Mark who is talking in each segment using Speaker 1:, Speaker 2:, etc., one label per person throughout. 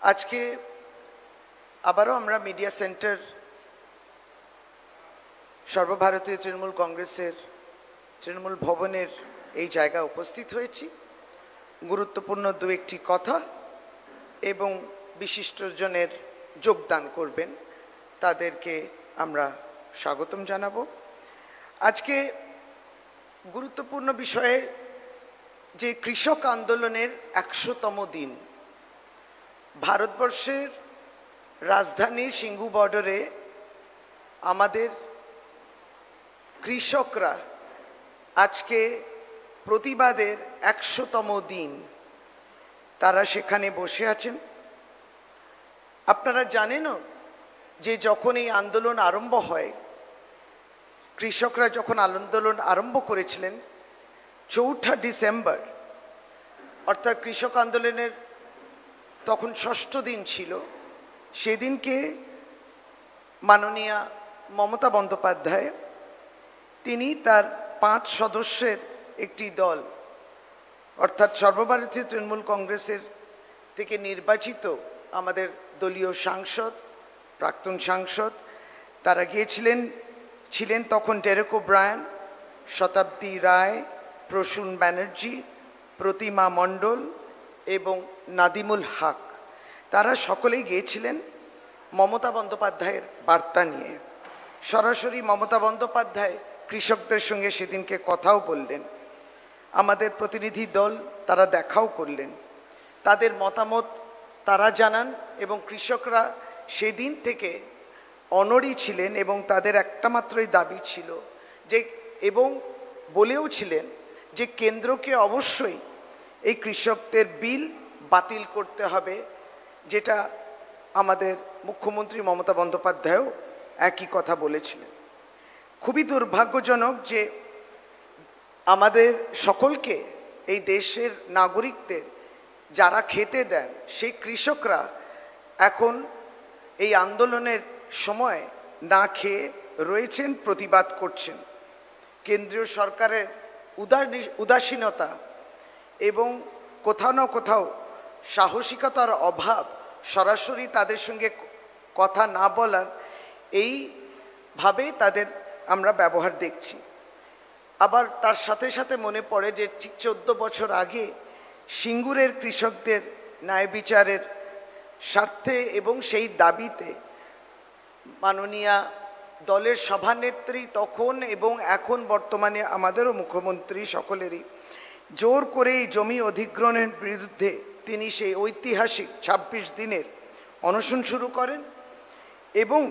Speaker 1: আজকে আবারও আমরা মিডিয়া সেন্টার সর্বভারতীয় তৃণমূল কংগ্রেসের তৃণমূল ভবনের এই জায়গায় উপস্থিত হয়েছি। গুরুত্বপূর্ণ দু একটি কথা এবং বিশিষ্টজনের যোগদান করবেন, তাদেরকে আমরা স্বাগতম জানাবো। আজকে গুরুত্বপূর্ণ বিষয়ে যে কৃষক আন্দোলনের ১০০তম দিন, ভারতবর্ষের রাজধানী সিঙ্গু বর্ডারে আমাদের কৃষকরা আজকে প্রতিবাদের ১০০তম দিন তারা সেখানে বসে আছেন। আপনারা জানেনও যে যখন এই আন্দোলন আরম্ভ হয়, কৃষকরা যখন আন্দোলন আরম্ভ করেছিলেন ৪ঠা ডিসেম্বর, অর্থাৎ কৃষক আন্দোলনের তখন ৬ষ্ঠ দিন ছিল, সেদিনকে মাননীয়া মমতা বন্দ্যোপাধ্যায় তিনি তার ৫ সদস্যের একটি দল, অর্থাৎ সর্বভারতীয় তৃণমূল কংগ্রেসের থেকে নির্বাচিত আমাদের দলীয় সাংসদ, প্রাক্তন সাংসদ, তারা ছিলেন তখন ডেরেক ওব্রায়ান, শতাব্দী রায়, প্রসূন ব্যানার্জি, প্রতিমা মণ্ডল এবং নাদিমুল হক। তারা সকলেই গিয়েছিলেন মমতা বন্দ্যোপাধ্যায়ের বার্তা নিয়ে। সরাসরি মমতা বন্দ্যোপাধ্যায় কৃষকদের সঙ্গে সেদিনকে কথাও বললেন, আমাদের প্রতিনিধি দল তারা দেখাও করলেন, তাদের মতামত তারা জানান এবং কৃষকরা সেদিন থেকে অনড়ই ছিলেন এবং তাদের একটা মাত্রই দাবি ছিল যে, এবং বলেও ছিলেন যে কেন্দ্রকে অবশ্যই এই কৃষকদের বিল বাতিল করতে হবে, যেটা আমাদের মুখ্যমন্ত্রী মমতা বন্দ্যোপাধ্যায়ও একই কথা বলেছিলেন। খুবই দুর্ভাগ্যজনক যে আমাদের সকলকে, এই দেশের নাগরিকদের যারা খেতে দেন সেই কৃষকরা এখন এই আন্দোলনের সময় না খেয়ে রয়েছেন, প্রতিবাদ করছেন। কেন্দ্রীয় সরকারের উদাসীনতা এবং কোথাও না কোথাও সাহসিকতার অভাব, সরাসরি তাদের সঙ্গে কথা না বলার এইভাবে তাদের আমরা ব্যবহার দেখছি। আবার তার সাথে সাথে মনে পড়ে যে ঠিক 14 বছর আগে সিঙ্গুরের কৃষকদের ন্যায় বিচারের স্বার্থে এবং সেই দাবিতে মাননীয়া দলের সভানেত্রী তখন এবং এখন বর্তমানে আমাদেরও মুখ্যমন্ত্রী সকলেরই জোর করে এই জমি অধিগ্রহণের বিরুদ্ধে তিনি সেই ঐতিহাসিক ২৬ দিনের অনশন শুরু করেন। এবং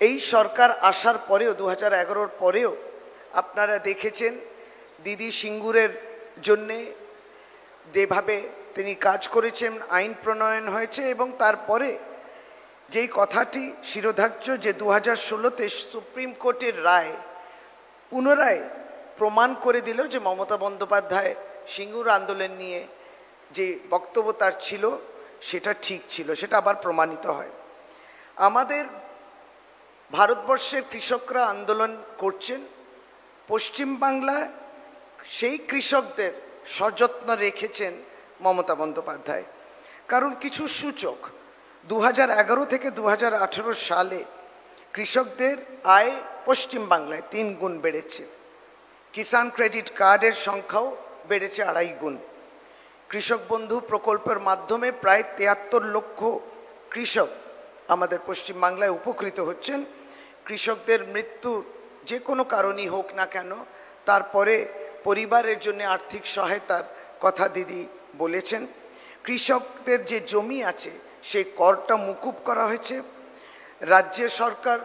Speaker 1: এই সরকার আসার পরেও ২০১১ পরেও আপনারা দেখেছেন দিদি সিঙ্গুরের জন্যে যেভাবে তিনি কাজ করেছেন, আইন প্রণয়ন হয়েছে এবং তারপরে যেই কথাটি শিরোধার্য যে ২০১৬তে সুপ্রিম কোর্টের রায় পুনরায় প্রমাণ করে দিল যে মমতা বন্দ্যোপাধ্যায় সিঙ্গুর আন্দোলন নিয়ে যে বক্তব্য তার ছিল সেটা ঠিক ছিল, সেটা আবার প্রমাণিত হয়। আমাদের ভারতবর্ষের কৃষকরা আন্দোলন করছেন, পশ্চিমবাংলায় সেই কৃষকদের সযত্ন রেখেছেন মমতা বন্দ্যোপাধ্যায়। কারণ কিছু সূচক ২০১১ থেকে ২০১৮ সালে কৃষকদের আয় পশ্চিমবাংলায় ৩ গুণ বেড়েছে, কিষাণ ক্রেডিট কার্ডের সংখ্যাও বেড়েছে ২.৫ গুণ। কৃষক বন্ধু প্রকল্পের মাধ্যমে প্রায় ৭৩ লক্ষ কৃষক আমাদের পশ্চিমবাংলায় উপকৃত হচ্ছেন। কৃষকদের মৃত্যুর যে কোনো কারণই হোক না কেন, তারপরে পরিবারের জন্য আর্থিক সহায়তার কথা দিদি বলেছেন। কৃষকদের যে জমি আছে সেই করটা মুকুব করা হয়েছে। রাজ্য সরকার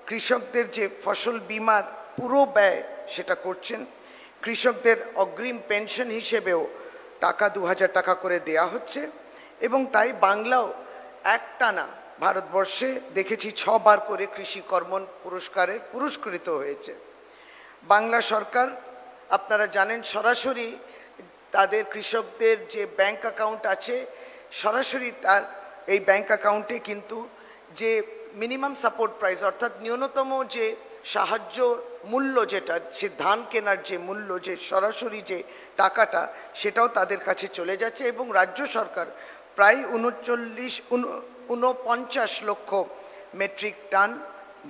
Speaker 1: কৃষকদের যে ফসল বিমার পুরো ব্যয় সেটা করছেন। কৃষকদের অগ্রিম পেনশন হিসেবেও টাকা ২০০০ টাকা করে দেয়া হচ্ছে এবং তাই বাংলাও একটানা ভারতবর্ষে দেখেছি ৬ বার করে কৃষি কর্ম পুরস্কারে পুরস্কৃত হয়েছে। বাংলা সরকার আপনারা জানেন সরাসরি তাদের কৃষকদের যে ব্যাংক অ্যাকাউন্ট আছে, সরাসরি তার এই ব্যাংক অ্যাকাউন্টে কিন্তু যে মিনিমাম সাপোর্ট প্রাইস, অর্থাৎ ন্যূনতম যে সাহায্য মূল্য, যেটা সে ধান কেনার যে মূল্য, যে সরাসরি যে টাকাটা, সেটাও তাদের কাছে চলে যাচ্ছে এবং রাজ্য সরকার প্রায় 49 লক্ষ মেট্রিক টন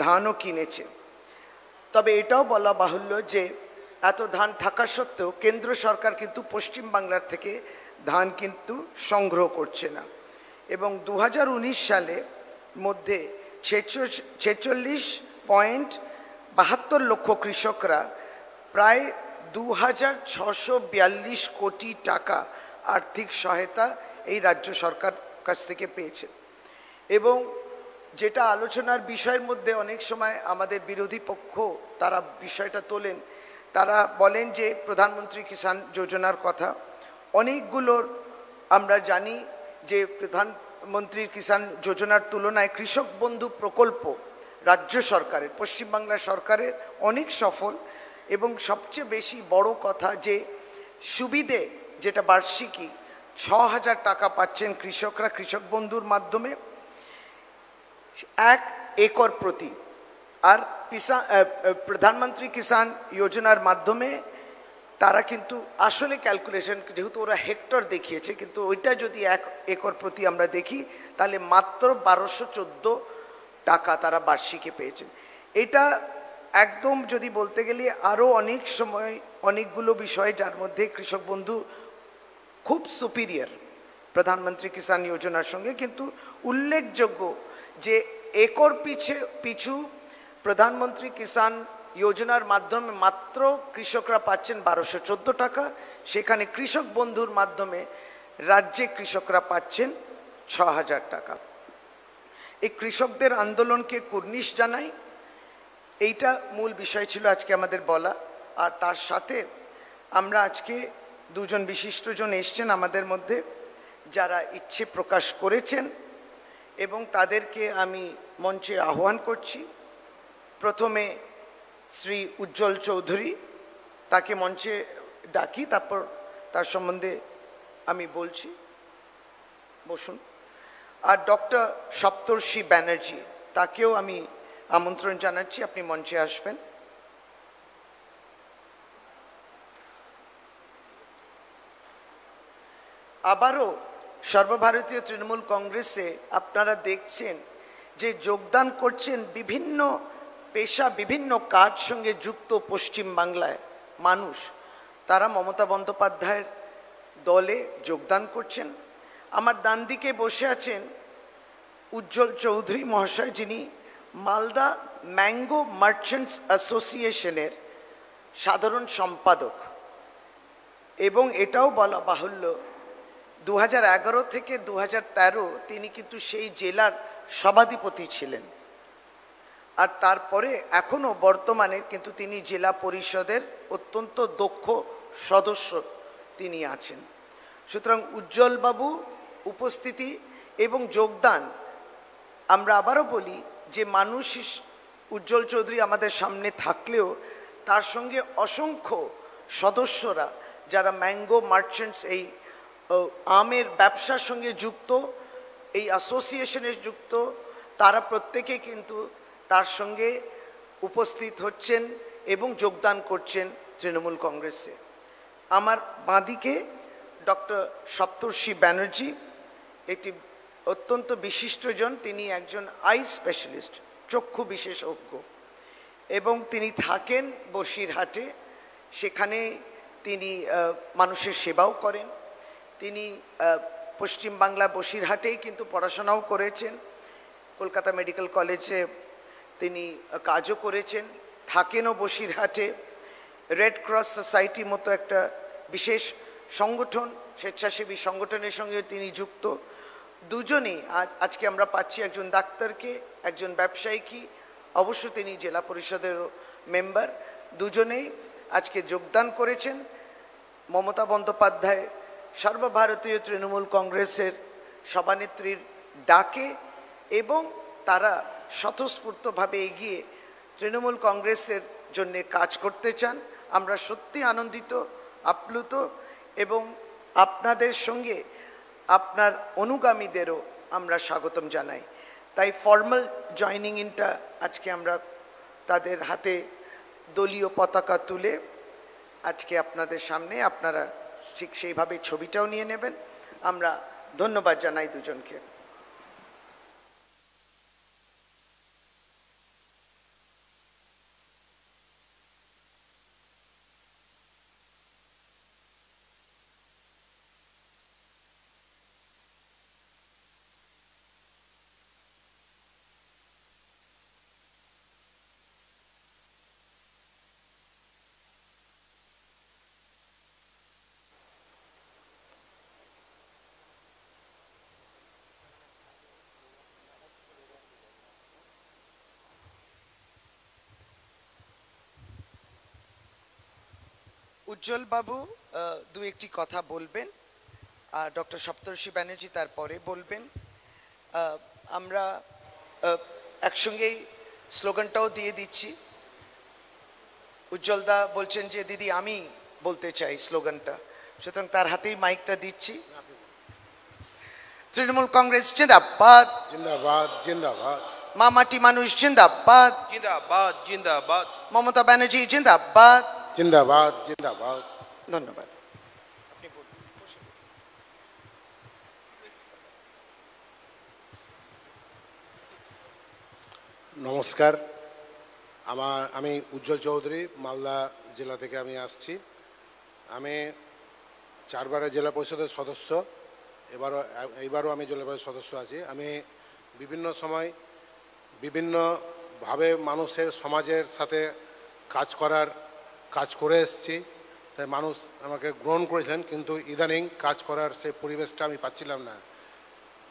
Speaker 1: ধানও কিনেছে। তবে এটাও বলা বাহুল্য যে এত ধান থাকা সত্ত্বেও কেন্দ্র সরকার কিন্তু পশ্চিমবাংলার থেকে ধান কিন্তু সংগ্রহ করছে না। এবং 2019 সালে মধ্যে 46.72 লক্ষ কৃষকরা প্রায় 2642 কোটি টাকা আর্থিক সহায়তা এই রাজ্য সরকার কাছ থেকে পেয়েছে। এবং যেটা আলোচনার বিষয়ের মধ্যে অনেক সময় আমাদের বিরোধী পক্ষ তারা বিষয়টা তোলেন, তারা বলেন যে প্রধানমন্ত্রী কিষাণ যোজনার কথা। অনেকগুলোর আমরা জানি যে প্রধানমন্ত্রী কিষাণ যোজনার তুলনায় কৃষক বন্ধু প্রকল্প রাজ্য সরকারের, পশ্চিমবাংলা সরকারের অনেক সফল। এবং সবচেয়ে বেশি বড় কথা যে সুবিধে যেটা বার্ষিকী 6000 টাকা পাচ্ছেন কৃষকরা কৃষক বন্ধুর মাধ্যমে 1 একর প্রতি। আর প্রধানমন্ত্রী কিষাণ যোজনার মাধ্যমে তারা কিন্তু আসলে ক্যালকুলেশন, যেহেতু ওরা হেক্টর দেখিয়েছে, কিন্তু ওইটা যদি 1 একর প্রতি আমরা দেখি তাহলে মাত্র 1214 টাকা তারা বার্ষিকে পেয়েছেন। এটা একদম যদি বলতে গেলে আরও অনেক সময় অনেকগুলো বিষয় যার মধ্যে কৃষক বন্ধু খুব সুপিরিয়র প্রধানমন্ত্রী কিষাণ যোজনার সঙ্গে। কিন্তু উল্লেখযোগ্য যে একর পিছু প্রধানমন্ত্রী কিষাণ যোজনার মাধ্যমে মাত্র কৃষকরা পাচ্ছেন 1214 টাকা, সেখানে কৃষক বন্ধুর মাধ্যমে রাজ্যে কৃষকরা পাচ্ছেন 6000 টাকা। এই কৃষকদের আন্দোলনকে কুর্নিশ জানাই, এইটা মূল বিষয় ছিল আজকে আমাদের বলা। আর তার সাথে আমরা আজকে দুজন বিশিষ্টজন এসছেন আমাদের মধ্যে যারা ইচ্ছে প্রকাশ করেছেন এবং তাদেরকে আমি মঞ্চে আহ্বান করছি। প্রথমে শ্রী উজ্জ্বল চৌধুরী, তাকে মঞ্চে ডাকি, তারপর তার সম্বন্ধে আমি বলছি। বসুন। আর ডক্টর সপ্তর্ষি ব্যানার্জি, তাকেও আমি আমন্ত্রণ জানাচ্ছি, আপনি মঞ্চে আসবেন। আবারও সর্বভারতীয় তৃণমূল কংগ্রেসে আপনারা দেখছেন যে যোগদান করছেন বিভিন্ন পেশা, বিভিন্ন কাজ সঙ্গে যুক্ত পশ্চিমবাংলায় মানুষ, তারা মমতা বন্দ্যোপাধ্যায়ের দলে যোগদান করছেন। আমার ডান দিকে বসে আছেন উজ্জ্বল চৌধুরী মহাশয়, যিনি মালদা ম্যাঙ্গো মার্চেন্টস অ্যাসোসিয়েশনের সাধারণ সম্পাদক। এবং এটাও বলা বাহুল্য 2011 থেকে 2013 তিনি কিন্তু সেই জেলার সভাধিপতি ছিলেন। আর তারপরে এখনও বর্তমানে কিন্তু তিনি জেলা পরিষদের অত্যন্ত দক্ষ সদস্য তিনি আছেন। সুতরাং উজ্জ্বলবাবু উপস্থিতি এবং যোগদান, আমরা আবারও বলি যে মানুষ উজ্জ্বল চৌধুরী আমাদের সামনে থাকলেও তার সঙ্গে অসংখ্য সদস্যরা যারা ম্যাঙ্গো মার্চেন্টস, এই আমের ব্যবসার সঙ্গে যুক্ত, এই অ্যাসোসিয়েশনে যুক্ত, তারা প্রত্যেকে কিন্তু তার সঙ্গে উপস্থিত হচ্ছেন এবং যোগদান করছেন তৃণমূল কংগ্রেসে। আমার বাঁদিকে ডক্টর সপ্তর্ষি ব্যানার্জি, একটি অত্যন্ত বিশিষ্টজন, তিনি একজন আই স্পেশালিস্ট, চক্ষু বিশেষজ্ঞ, এবং তিনি থাকেন বসিরহাটে। সেখানে তিনি মানুষের সেবাও করেন। তিনি পশ্চিমবাংলা বসিরহাটেই কিন্তু পড়াশোনাও করেছেন, কলকাতা মেডিকেল কলেজে তিনি কাজও করেছেন, থাকেনও বসিরহাটে। রেড ক্রস সোসাইটি মতো একটা বিশেষ সংগঠন, স্বেচ্ছাসেবী সংগঠনের সঙ্গে তিনি যুক্ত। দুজনেই আজকে আমরা পাচ্ছি একজন ডাক্তারকে, একজন ব্যবসায়ীকে, অবশ্য তিনি জেলা পরিষদের মেম্বার। দুজনেই আজকে যোগদান করেছেন মমতা বন্দ্যোপাধ্যায় সর্বভারতীয় তৃণমূল কংগ্রেসের সভানেত্রীর ডাকে, এবং তারা স্বতঃস্ফূর্তভাবে এগিয়ে তৃণমূল কংগ্রেসের জন্যে কাজ করতে চান। আমরা সত্যি আনন্দিত, আপ্লুত, এবং আপনাদের সঙ্গে আপনার অনুগামীদেরও আমরা স্বাগতম জানাই। তাই ফর্মাল জয়নিং ইনটা আজকে আমরা তাদের হাতে দলীয় পতাকা তুলে আজকে আপনাদের সামনে, আপনারা ঠিক সেইভাবে ছবিটাও নিয়ে নেবেন। আমরা ধন্যবাদ জানাই দুজনকে। উজ্জ্বল বাবু দু একটি কথা বলবেন, আর ডক্টর সপ্তর্ষি ব্যানার্জি তারপরে বলবেন। আমরা একসঙ্গেই স্লোগানটাও দিয়ে দিচ্ছি। উজ্জ্বলদা বলছেন যে দিদি আমি বলতে চাই স্লোগানটা, সুতরাং তার হাতেই মাইকটা দিচ্ছি। তৃণমূল কংগ্রেস জিন্দাবাদ,
Speaker 2: জিন্দাবাদ জিন্দাবাদ।
Speaker 1: মা মাটি মানুষ জিন্দাবাদ,
Speaker 3: জিন্দাবাদ জিন্দাবাদ।
Speaker 1: মমতা ব্যানার্জি জিন্দাবাদ।
Speaker 2: জিন্দাবাদ জিন্দাবাদ।
Speaker 1: ধন্যবাদ।
Speaker 2: নমস্কার, আমি উজ্জ্বল চৌধুরী, মালদা জেলা থেকে আমি আসছি। আমি 4 বারের জেলা পরিষদের সদস্য, এইবারও আমি জেলা পরিষদের সদস্য আছি। আমি বিভিন্ন সময় বিভিন্নভাবে মানুষের সমাজের সাথে কাজ করে এসেছি, তাই মানুষ আমাকে গ্রহণ করেছিলেন, কিন্তু ইদানিং কাজ করার সেই পরিবেশটা আমি পাচ্ছিলাম না।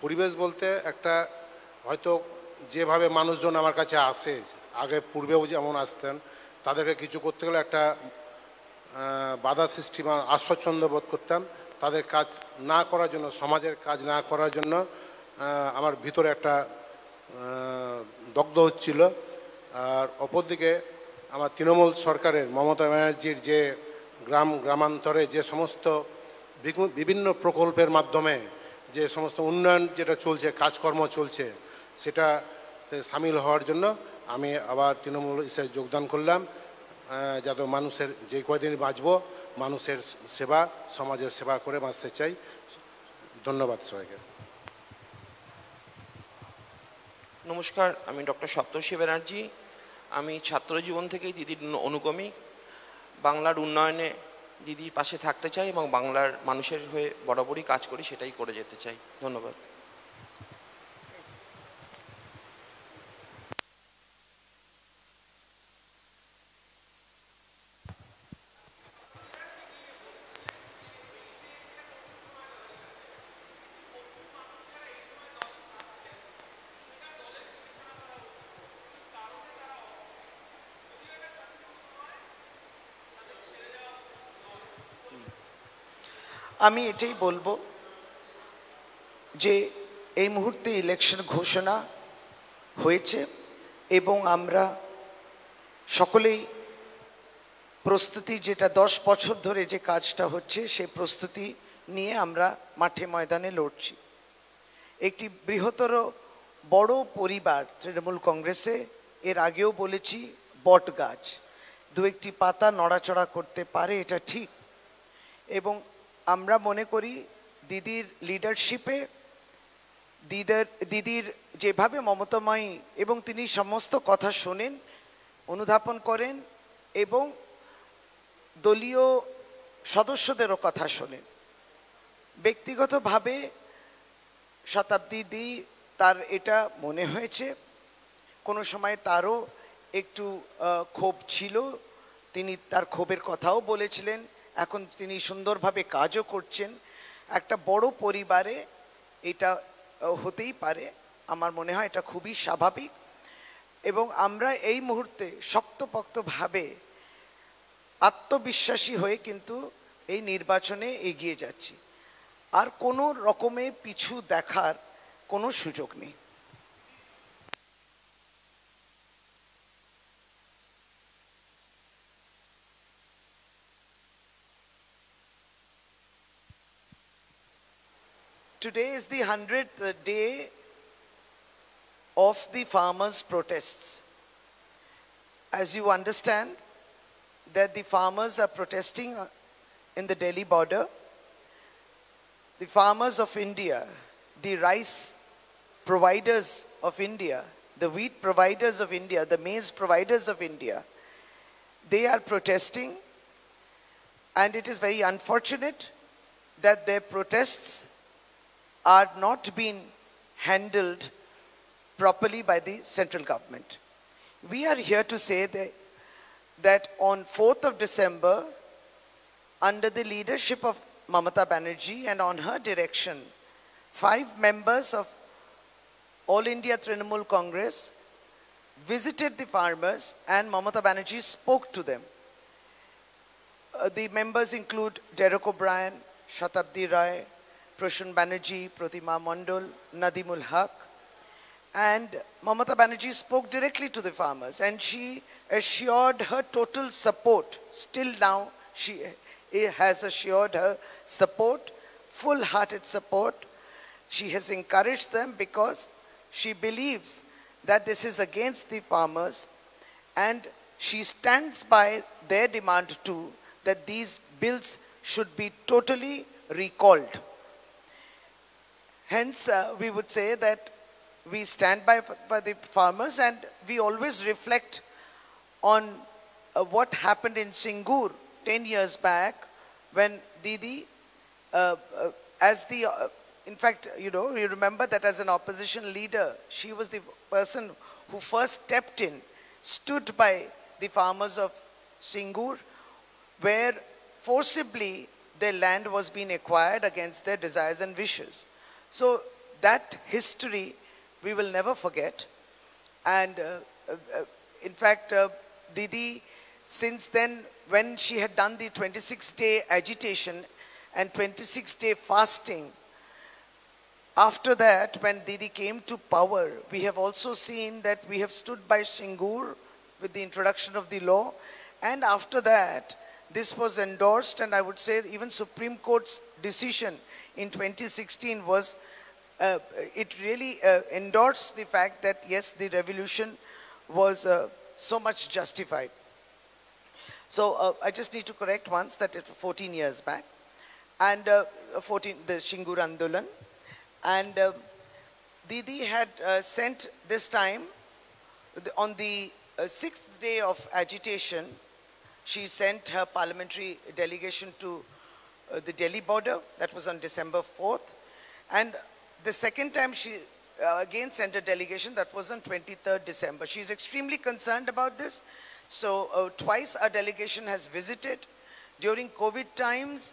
Speaker 2: পরিবেশ বলতে একটা হয়তো যেভাবে মানুষজন আমার কাছে আসে, আগে পূর্বেও যেমন আসতেন, তাদেরকে কিছু করতে গেলে একটা বাধা সৃষ্টি বা অস্বচ্ছন্দ বোধ করতাম। তাদের কাজ না করার জন্য, সমাজের কাজ না করার জন্য আমার ভিতরে একটা দগ্ধ হচ্ছিল। আর অপরদিকে আমার তৃণমূল সরকারের মমতা ব্যানার্জির যে গ্রামান্তরে যে সমস্ত বিভিন্ন প্রকল্পের মাধ্যমে যে সমস্ত উন্নয়ন যেটা চলছে, কাজকর্ম চলছে, সেটাতে সামিল হওয়ার জন্য আমি আবার তৃণমূল হিসেবে যোগদান করলাম, যাতে মানুষের যে কয়দিন বাঁচব মানুষের সেবা, সমাজের সেবা করে বাঁচতে চাই। ধন্যবাদ সবাইকে।
Speaker 3: নমস্কার, আমি ডক্টর সপ্তর্ষি ব্যানার্জি। আমি ছাত্র জীবন থেকেই দিদির অনুগামী। বাংলার উন্নয়নে দিদির পাশে থাকতে চাই এবং বাংলার মানুষের হয়ে বরাবরই কাজ করি, সেটাই করে যেতে চাই। ধন্যবাদ।
Speaker 1: আমি এটাই বলবো যে এই মুহূর্তে ইলেকশন ঘোষণা হয়েছে এবং আমরা সকলেই প্রস্তুতি, যেটা 10 বছর ধরে যে কাজটা হচ্ছে সেই প্রস্তুতি নিয়ে আমরা মাঠে ময়দানে লড়ছি। একটি বৃহত্তর বড় পরিবার তৃণমূল কংগ্রেসে, এর আগেও বলেছি, বট গাছ দু একটি পাতা নড়াচড়া করতে পারে, এটা ঠিক। এবং আমরা মনে করি দিদির লিডারশিপে, দিদির যেভাবে মমতাময়ী, এবং তিনি সমস্ত কথা শোনেন, অনুধাবন করেন এবং দলীয় সদস্যদেরও কথা শোনেন। ব্যক্তিগতভাবে শতাব্দী দি, তার এটা মনে হয়েছে কোনো সময় তারও একটু ক্ষোভ ছিল, তিনি তার ক্ষোভের কথাও বলেছিলেন। এখন তিনি সুন্দরভাবে কাজও করছেন। একটা বড় পরিবারে এটা হতেই পারে, আমার মনে হয় এটা খুবই স্বাভাবিক। এবং আমরা এই মুহূর্তে শক্তপোক্তভাবে আত্মবিশ্বাসী হয়ে কিন্তু এই নির্বাচনে এগিয়ে যাচ্ছি। আর কোনো রকমে পিছু দেখার কোনো সুযোগ নেই। Today is the 100th day of the farmers' protests. As you understand, that the farmers are protesting in the Delhi border. the farmers of India, the rice providers of India, the wheat providers of India, the maize providers of India, they are protesting, and it is very unfortunate that their protests are not being handled properly by the central government. We are here to say that on 4th of December, under the leadership of Mamata Banerjee and on her direction, 5 members of All India Trinamool Congress visited the farmers and Mamata Banerjee spoke to them. The members include Derek O'Brien, Shatabdi Rai, Prashun Banerjee, Pratima Mandal, Nadimul Haq. And Mamata Banerjee spoke directly to the farmers and she assured her total support. Still now, she has assured her support, full-hearted support. She has encouraged them because she believes that this is against the farmers, and she stands by their demand too, that these bills should be totally recalled. Hence, we would say that we stand by the farmers, and we always reflect on what happened in Singur 10 years back when Didi, in fact, you remember that as an opposition leader, she was the person who first stepped in, stood by the farmers of Singur, where forcibly their land was being acquired against their desires and wishes. So that history we will never forget. And in fact, Didi, since then, when she had done the 26-day agitation and 26-day fasting, after that, when Didi came to power, we have also seen that we have stood by Singur with the introduction of the law. And after that, this was endorsed, and I would say even Supreme Court's decision in 2016 was, it really endorsed the fact that yes, the revolution was so much justified. So I just need to correct once that it was 14 years back, and the Singur Andolan. And Didi had sent this time, on the 6th day of agitation, she sent her parliamentary delegation to the Delhi border. That was on December 4th. And the second time she again sent a delegation, that was on 23rd December. She is extremely concerned about this. So twice our delegation has visited. During COVID times,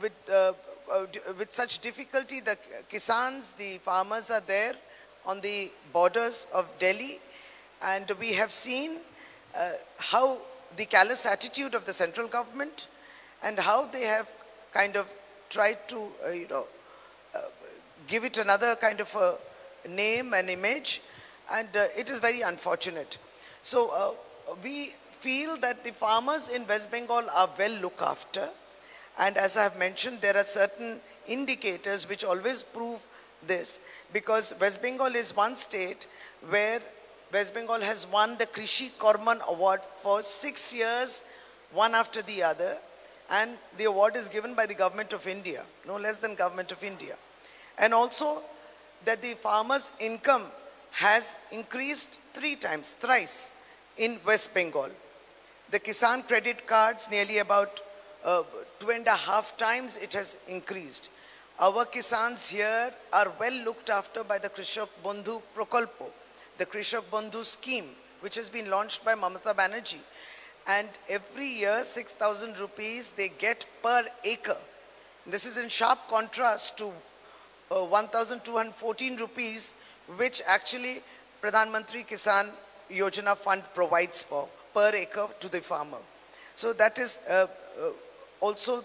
Speaker 1: with such difficulty, the Kisans, the farmers are there on the borders of Delhi, and we have seen how the callous attitude of the central government and how they have kind of tried to, give it another kind of a name and image, and it is very unfortunate. So we feel that the farmers in West Bengal are well looked after. And as I have mentioned, there are certain indicators which always prove this, because West Bengal is one state where West Bengal has won the Krishi Korman Award for 6 years, one after the other, and the award is given by the Government of India, no less than Government of India. And also that the farmers' income has increased thrice in West Bengal. The Kisan credit cards, nearly about 2.5 times it has increased. Our Kisans here are well looked after by the Krishak Bandhu Prokalpo, the Krishak Bandhu scheme, which has been launched by Mamata Banerjee. And every year, 6,000 rupees they get per acre. This is in sharp contrast to 1,214 rupees, which actually Pradhan Mantri Kisan Yojana Fund provides for per acre to the farmer. So that is also,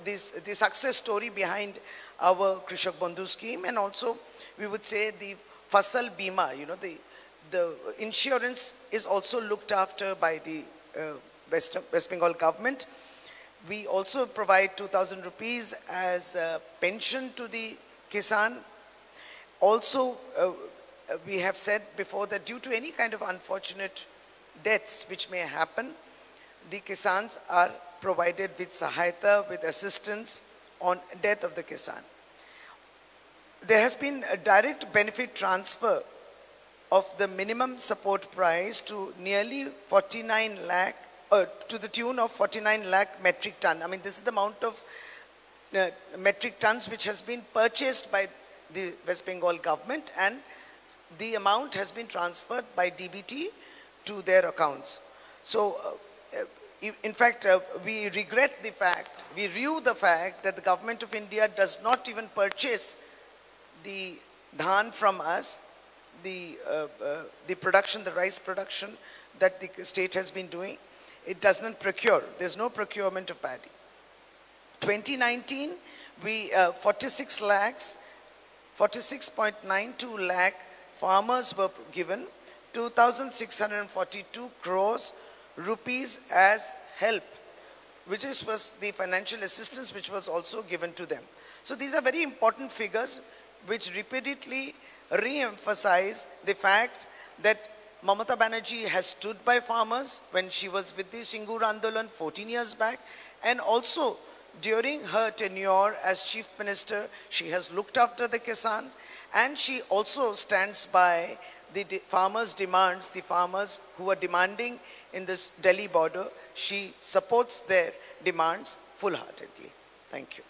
Speaker 1: the success story behind our Krishak Bandhu scheme, and also we would say the Fasal Bima, the insurance is also looked after by the West Bengal government. We also provide 2,000 rupees as a pension to the Kisan. Also, we have said before that due to any kind of unfortunate deaths which may happen, the Kisans are provided with sahayata, with assistance on death of the Kisan. There has been a direct benefit transfer of the minimum support price to nearly 49 lakh, to the tune of 49 lakh metric ton. I mean, this is the amount of metric tons which has been purchased by the West Bengal government, and the amount has been transferred by DBT to their accounts. So, in fact, we regret the fact, we rue the fact that the government of India does not even purchase the dhan from us, the production, the rice production that the state has been doing. It does not procure. There's no procurement of paddy. 2019, we 46.92 lakh farmers were given 2,642 crores rupees as help, which was the financial assistance which was also given to them. So these are very important figures which repeatedly re-emphasize the fact that Mamata Banerjee has stood by farmers when she was with the Singur Andolan 14 years back, and also during her tenure as Chief Minister, she has looked after the Kisan, and she also stands by the farmers' demands, the farmers who are demanding in this Delhi border. She supports their demands full-heartedly. Thank you.